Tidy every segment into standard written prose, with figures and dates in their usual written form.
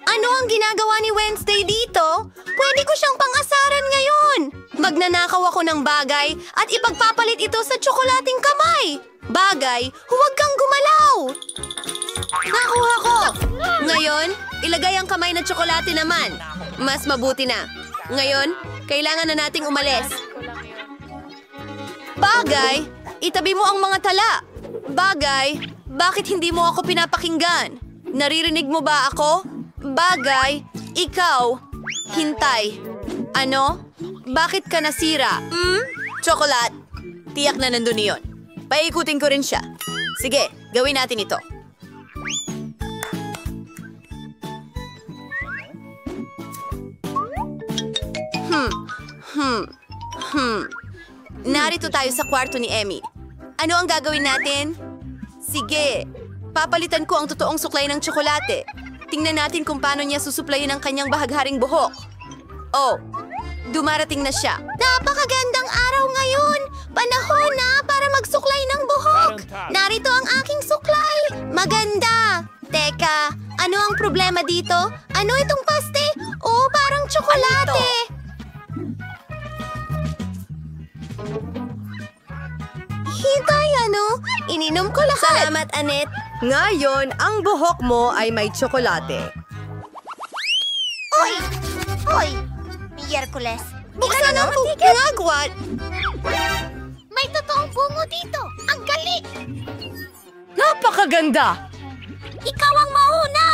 Ano ang ginagawa ni Wednesday dito? Pwede ko siyang pang-asaran ngayon. Magnanakaw ako ng bagay at ipagpapalit ito sa tsokolating kamay. Bagay, huwag kang gumalaw. Nakuha ko. Ngayon, ilagay ang kamay na tsokolate naman. Mas mabuti na. Ngayon, kailangan na nating umalis. Bagay, itabi mo ang mga tala. Bagay, bakit hindi mo ako pinapakinggan? Naririnig mo ba ako? Bagay, ikaw. Hintay. Ano? Bakit ka nasira? Chocolate. Tiyak na nandun yun. Paikutin ko rin siya. Sige, gawin natin ito. Narito tayo sa kwarto ni Emmy. Ano ang gagawin natin? Sige, papalitan ko ang totoong suklay ng tsokolate. Tingnan natin kung paano niya susuplayin ang kanyang bahagharing buhok. Oh, dumarating na siya. Napakagandang araw ngayon! Panahon na para magsuklay ng buhok! Narito ang aking suklay! Maganda! Teka, ano ang problema dito? Ano itong paste? Oh, parang tsokolate! Hintay, ano? Ininom ko lahat. Salamat, Annette. Ngayon, ang buhok mo ay may tsokolate. Hoy! Hoy! Miyerkules. Buksan ang ngagwat! May totoong bungo dito. Ang galing! Napakaganda! Ikaw ang mauna!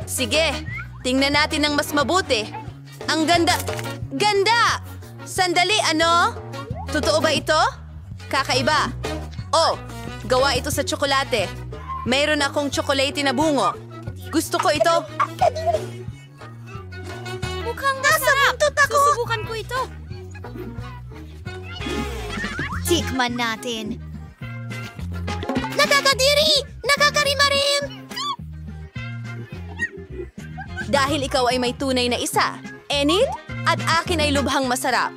Sige, tingnan natin ng mas mabuti. Ang ganda! Ganda! Sandali, ano? Totoo ba ito? Kakaiba. Oh, gawa ito sa tsokolate. Mayroon akong tsokolate na bungo. Gusto ko ito. Mukhang masarap! Susubukan ko ito. Tikman natin. Nakakadiri! Nakakarimarim! Dahil ikaw ay may tunay na isa, Enid, at akin ay lubhang masarap.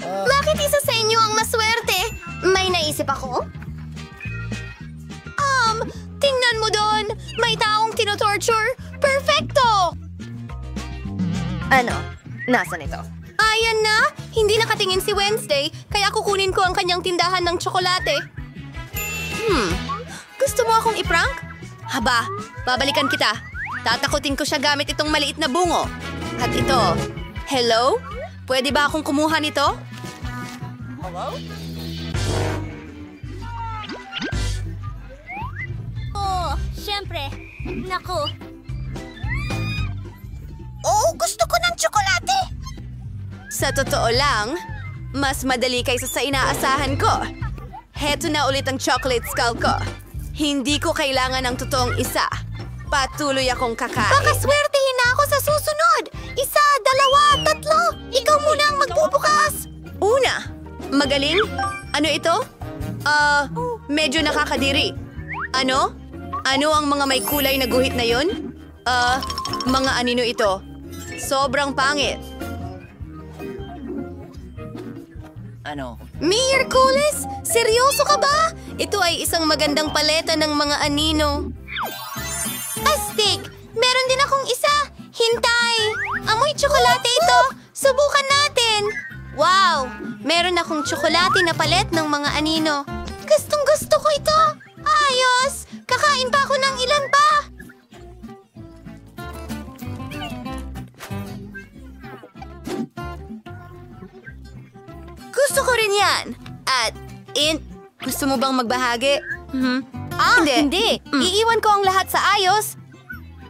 Bakit isa sa inyo ang maswerte? May naisip ako? Tingnan mo doon! May taong tinotorture! Perfecto! Ano? Nasaan ito? Ayan na! Hindi nakatingin si Wednesday, kaya kukunin ko ang kanyang tindahan ng tsokolate. Gusto mo akong iprank? Haba, babalikan kita. Tatakutin ko siya gamit itong maliit na bungo. At ito, hello? Pwede ba akong kumuha nito? Hello? Oh, syempre. Naku. Oh, gusto ko ng tsokolate! Sa totoo lang, mas madali kaysa sa inaasahan ko. Heto na ulit ang chocolate skull ko. Hindi ko kailangan ng totoong isa. Patuloy akong kakain. Baka swertehin na ako sa susunod. 1, 2, 3. Ikaw muna ang magbubukas. Una, magaling? Ano ito? Medyo nakakadiri. Ano? Ano ang mga may kulay na guhit na yun? Mga anino ito? Sobrang pangit. Ano? Miyerkules? Seryoso ka ba? Ito ay isang magandang paleta ng mga anino. Astig! Meron din akong isa. Hintay! Amoy tsokolate ito. Subukan natin. Wow! Meron akong tsokolate na palet ng mga anino. Gustong gusto ko ito. Ayos! Kakain pa ako ng ilan pa. Gusto ko rin yan. At, gusto mo bang magbahagi? Hindi. Iiwan ko ang lahat sa ayos.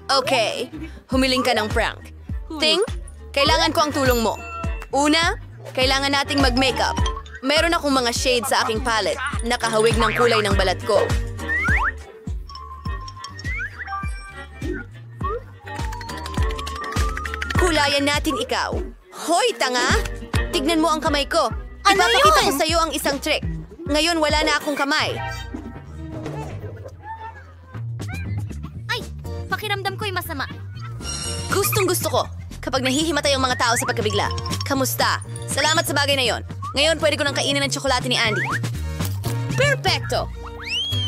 Okay, humiling ka ng prank. Ting, kailangan ko ang tulong mo. Una, kailangan nating mag-makeup. Meron akong mga shade sa aking palette. Nakahawig ng kulay ng balat ko. Kulayan natin ikaw. Hoy, tanga! Tignan mo ang kamay ko. Ipapakita ko sa'yo ang isang trick. Ngayon, wala na akong kamay. Ay, pakiramdam ko'y masama. Gustong gusto ko kapag nahihimatay ang mga tao sa pagkabigla. Kamusta? Salamat sa bagay na yon. Ngayon, pwede ko nang kainin ang tsokolate ni Andy. Perfecto!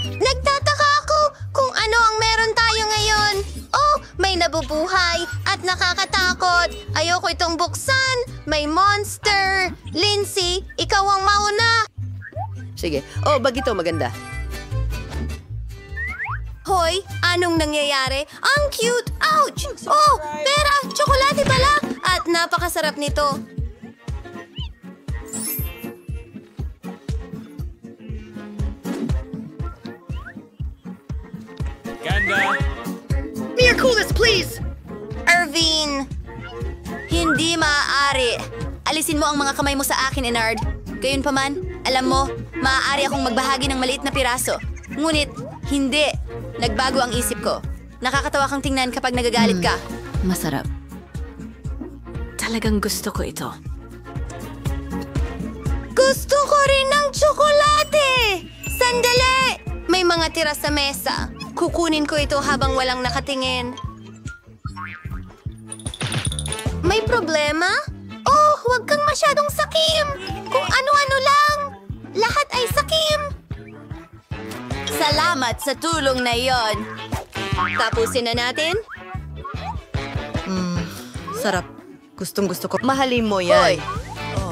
Nagtataka ako kung ano ang meron tayo ngayon. nabubuhay at nakakatakot. Ayoko itong buksan. May monster. Lindsay, ikaw ang mauna. Sige. Oh, bag ito maganda. Hoy, anong nangyayari? Ang cute! Ouch! Oh, pera! Tsokolate pala! At napakasarap nito. Miraculous, please! Irvine! Hindi maaari. Alisin mo ang mga kamay mo sa akin, Enard. Gayunpaman, alam mo, maaari akong magbahagi ng maliit na piraso. Ngunit, hindi. Nagbago ang isip ko. Nakakatawa kang tingnan kapag nagagalit ka. Masarap. Talagang gusto ko ito. Gusto ko rin ng tsokolate! Sandali! May mga tira sa mesa. Kukunin ko ito habang walang nakatingin. May problema? Oh, huwag kang masyadong sakim! Kung ano-ano lang! Lahat ay sakim! Salamat sa tulong na yon. Tapusin na natin? Sarap. Gustong-gusto ko. Mahalin mo yan. Hoy!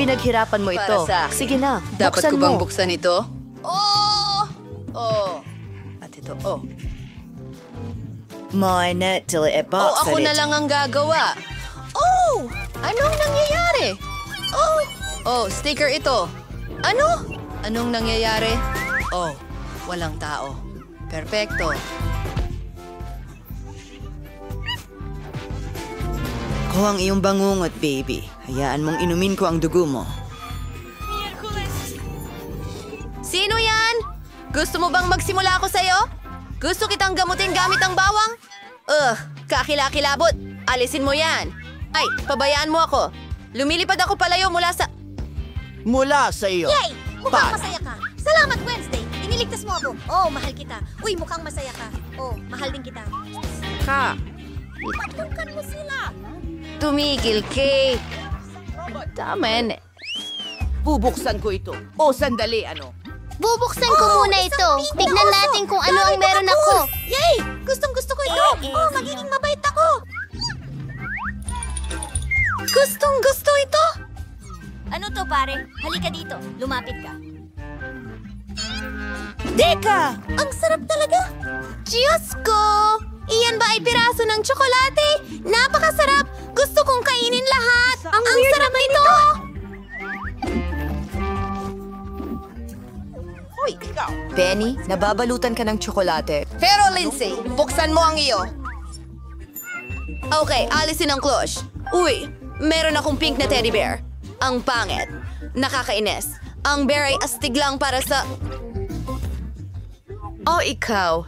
Pinaghirapan mo ito. Para sa akin. Sige na, Dapat buksan ko bang mo. buksan ito? Oh! Oh! At ito, oh. Oh, ako na lang ang gagawa. Oh! Anong nangyayari? Oh, sticker ito. Ano? Anong nangyayari? Oh, walang tao. Perpekto. Ko ang iyong bangungot, baby. Hayaan mong inumin ko ang dugo mo. Sino yan? Gusto mo bang magsimula ako sa'yo? Gusto kitang gamutin gamit ang bawang? Kakilakilabot. Alisin mo yan. Ay, pabayaan mo ako. Lumilipad ako palayo mula sa... Mula sa iyo. Yay! Mukhang masaya ka. Salamat, Wednesday. Iniligtas mo ako. Oh, mahal kita. Uy, mukhang masaya ka. Oh, mahal din kita. Pagtungkan mo sila. Tumigil, Kay. Tama. Bubuksan ko ito. O, sandali, ano? Bubuksan ko muna ito. Tignan natin kung ano ang meron ako. Yay! Gustong-gusto ko ito. Oh, magiging mabait ako. Gustong-gusto ito. Ano to, pare? Halika dito. Lumapit ka. Deka! Ang sarap talaga. Diyos ko! Iyan ba ay piraso ng tsokolate? Napakasarap! Gusto kong kainin lahat! Ang sarap nito! Benny, nababalutan ka ng tsokolate. Pero Lindsay, buksan mo ang iyo. Okay, alisin ang cloche. Uy, meron akong pink na teddy bear. Ang pangit. Nakakainis. Ang bear ay astig lang para sa... Oh, ikaw.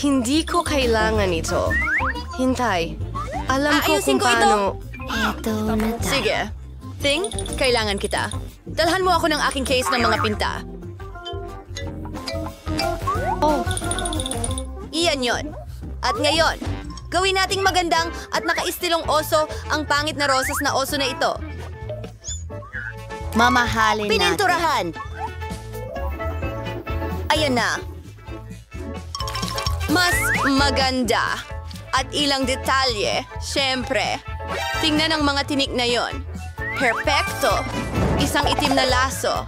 Hindi ko kailangan ito. Hintay. Alam ko Aayusin kung ko ito. paano... Eto na Sige. Ting, kailangan kita. Dalhan mo ako ng aking case ng mga pinta. Oh, Iyan yon. At ngayon, gawin nating magandang at nakaistilong oso ang pangit na rosas na oso na ito. Mamahalin Pininturahan. Ayan na. Mas maganda. At ilang detalye, syempre. Tingnan ang mga tinik na yon. Perpekto. Isang itim na laso.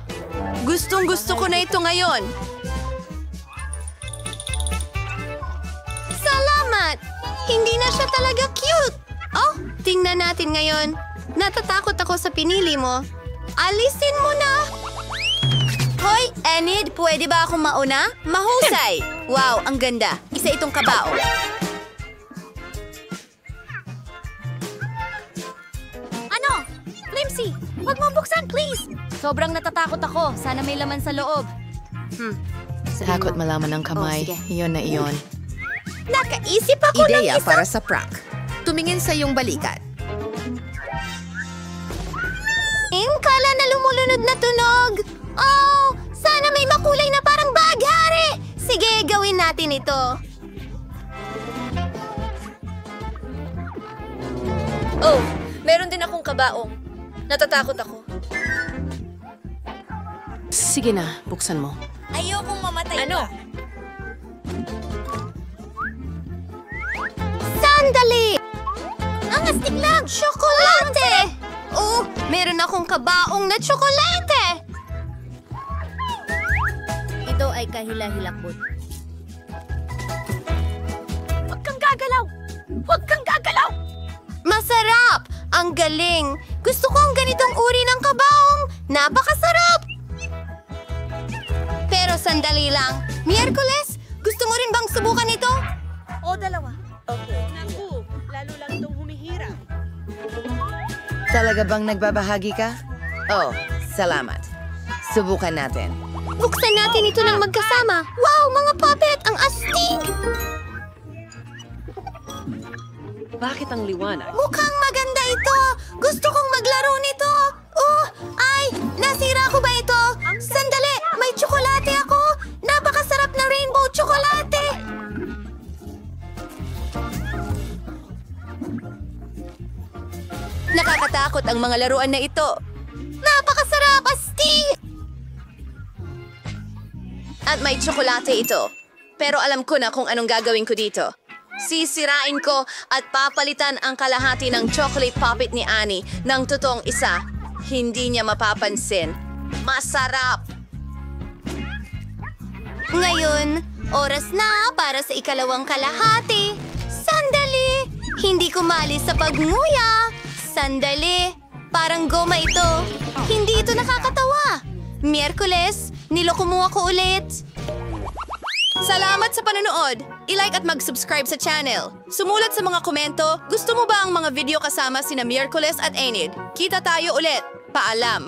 Gustong-gusto ko na ito ngayon. Salamat! Hindi na siya talaga cute. Oh, tingnan natin ngayon. Natatakot ako sa pinili mo. Alisin mo na! Hoy, Enid, pwede ba akong mauna? Mahusay! Wow, ang ganda. Isa itong kabao. Ano? Flimsy, huwag mong buksan, please. Sobrang natatakot ako. Sana may laman sa loob. Takot malaman ng kamay. Iyon na iyon. Nakaisip ako ng ideya isa. para sa prank. Tumingin sa iyong balikat. Kala na lumulunod na tunog. Oh, sana may makulay na parang baghari. Sige, gawin natin ito. Oh, meron din akong kabaong. Natatakot ako. Sige na, buksan mo. Ayokong mamatay Ano? ka. Sandali! Plastic lang! Tsokolate! Oh, meron akong kabaong na tsokolate! Ito ay kahila-hilakbot. Huwag kang gagalaw! Huwag kang gagalaw! Masarap! Ang galing! Gusto ko ang ganitong uri ng kabaong! Napakasarap! Pero sandali lang. Miyerkules, gusto mo rin bang subukan ito? Talaga bang nagbabahagi ka? Oh, salamat. Subukan natin. Buksan natin ito ng magkasama. Wow, mga puppet! Ang astig! Bakit ang liwanag? Mukhang maganda ito! Gusto kong maglaro nito! Oh, ay! Nasira ko ba ito? Sandali! May tsokolate ako! Napakasarap na rainbow tsokolate! Nakakatakot ang mga laruan na ito. Napakasarap! Astig! At may tsokolate ito. Pero alam ko na kung anong gagawin ko dito. Sisirain ko at papalitan ang kalahati ng chocolate puppet ni Annie ng totoong isa. Hindi niya mapapansin. Masarap! Ngayon, oras na para sa ikalawang kalahati. Sandali! Hindi ko malis sa pagnguya. Sandali! Parang goma ito. Hindi ito nakakatawa. Miyerkules, niloko mo ako ulit. Salamat sa panonood! I-like at mag-subscribe sa channel. Sumulat sa mga komento, gusto mo ba ang mga video kasama sina Miyerkules at Enid? Kita tayo ulit. Paalam!